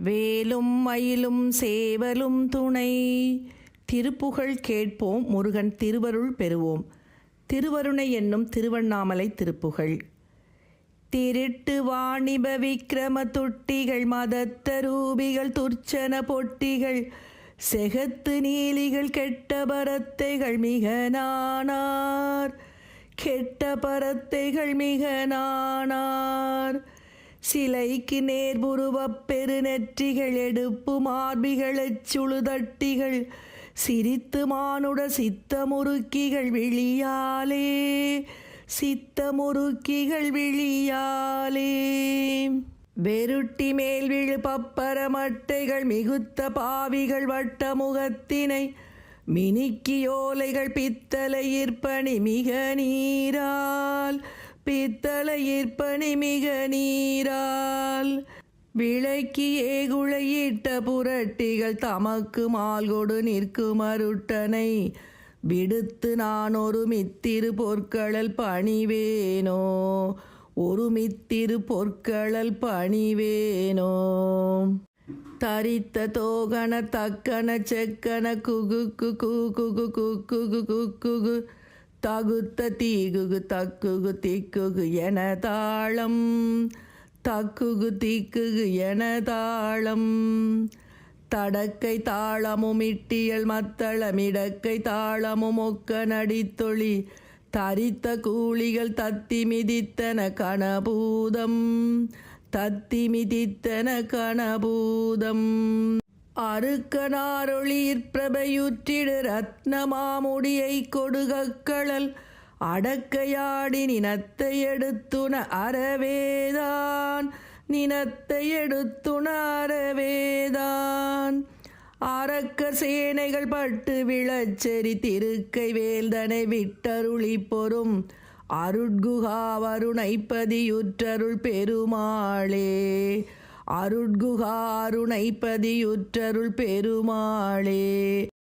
வேலும் மயிலும் சேவலும் துணை. திருப்புகழ் கேட்போம், முருகன் திருவருள் பெறுவோம். திருவருணை என்னும் திருவண்ணாமலை திருப்புகழ். திருட்டு வாணிப விக்கிரம தொட்டிகள், மதத்தரூபிகள், துர்ச்சன பொட்டிகள், செகத்து நீலிகள், கெட்ட பரத்தைகள் மிக நானார், கெட்ட பரத்தைகள் மிக நானார். சிலைக்கு நேர்புருவப் பெருநெற்றிகள், எடுப்பு மார்பிகள், எச்சுழுதட்டிகள், சிரித்து மானுட சித்தமுறுக்கிகள் விழியாலே, சித்தமுறுக்கிகள் விழியாலே. வெருட்டி மேல் விழு பப்பரமட்டைகள், மிகுத்த பாவிகள் வட்டமுகத்தினை, மினுக்கியோலைகள் பித்தளையிற்பணி மிக நீரால், பித்தளையிற்பணி மிக நீரால். விளக்கி ஏகுளையிட்ட புரட்டிகள், தமக்கு மால்கொடு நிற்கும் அருட்டனை, விடுத்து நான் ஒரு மித்திரு பொற்களல் பணிவேனோ, ஒரு மித்திரு பொற்களல் பணிவேனோ. தரித்த தோகன தக்கன செக்கன குகுக்கு கூகுகு குக்குகு குக்குகு, தகுத்த தீகுகு தக்குகு திக்குகு என தாளம், தக்குகு திக்குகு என தாளம். தடக்கை தாளமும் இட்டியல் மத்தளம், இடக்கை தாளமும் ஒக்க நடித்தொளி, தரித்த கூலிகள் தத்தி மிதித்தன கணபூதம், தத்தி மிதித்தன கணபூதம். அருக்கனாரொளிர் பிரபையுற்றிடு ரத்னமாமுடியை கொடுகக்களல், அடக்கையாடி நினத்தை எடுத்துன அறவேதான், நினத்தை எடுத்துன அறவேதான். அரக்க சேனைகள் பட்டு விழச்செறி, திருக்கை வேல்தனை விட்டருளி பொறும் அருட்குகா வருணைப்பதியுற்றருள் பெருமாளே, அருட்குகா அருணைப்பதியுற்றருள் பெருமாளே.